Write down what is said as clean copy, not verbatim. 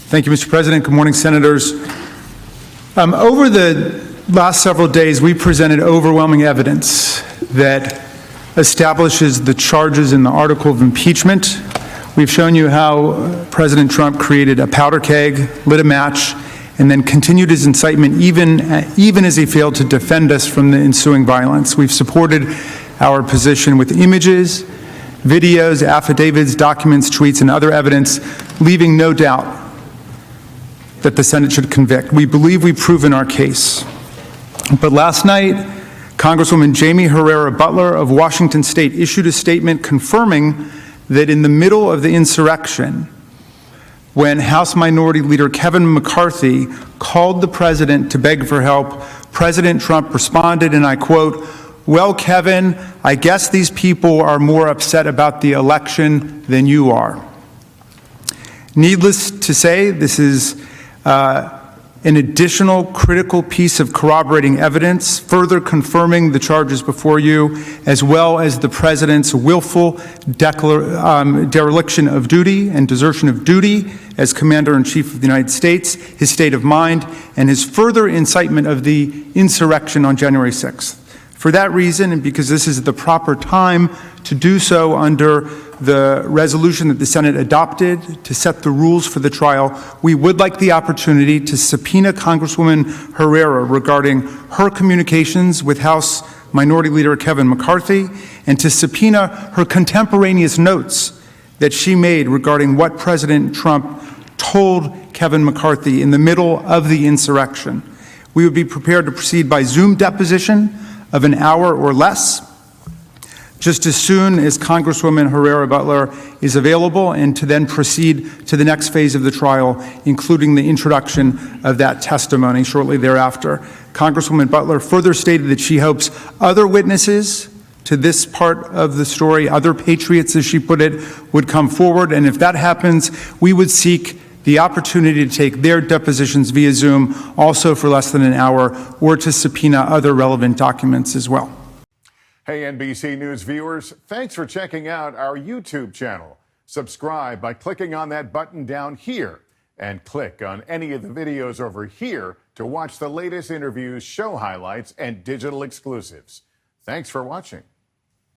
Thank you, Mr. President. Good morning, Senators. Over the last several days, we presented overwhelming evidence that establishes the charges in the article of impeachment. We've shown you how President Trump created a powder keg, lit a match, and then continued his incitement even as he failed to defend us from the ensuing violence. We've supported our position with images, videos, affidavits, documents, tweets, and other evidence, leaving no doubt that the Senate should convict. We believe we've proven our case. But last night, Congresswoman Jaime Herrera Beutler of Washington State issued a statement confirming that in the middle of the insurrection, when House Minority Leader Kevin McCarthy called the president to beg for help, President Trump responded, and I quote, "Well, Kevin, I guess these people are more upset about the election than you are." Needless to say, this is an additional critical piece of corroborating evidence, further confirming the charges before you, as well as the president's willful dereliction of duty and desertion of duty as Commander-in-Chief of the United States, his state of mind, and his further incitement of the insurrection on January 6th. For that reason, and because this is the proper time to do so under the resolution that the Senate adopted to set the rules for the trial, we would like the opportunity to subpoena Congresswoman Herrera regarding her communications with House Minority Leader Kevin McCarthy, and to subpoena her contemporaneous notes that she made regarding what President Trump told Kevin McCarthy in the middle of the insurrection. We would be prepared to proceed by Zoom deposition of an hour or less, just as soon as Congresswoman Herrera Beutler is available, and to then proceed to the next phase of the trial, including the introduction of that testimony shortly thereafter. Congresswoman Beutler further stated that she hopes other witnesses to this part of the story, other patriots, as she put it, would come forward, and if that happens, we would seek the opportunity to take their depositions via Zoom, also for less than an hour, or to subpoena other relevant documents as well. Hey, NBC News viewers, thanks for checking out our YouTube channel. Subscribe by clicking on that button down here, and click on any of the videos over here to watch the latest interviews, show highlights, and digital exclusives. Thanks for watching.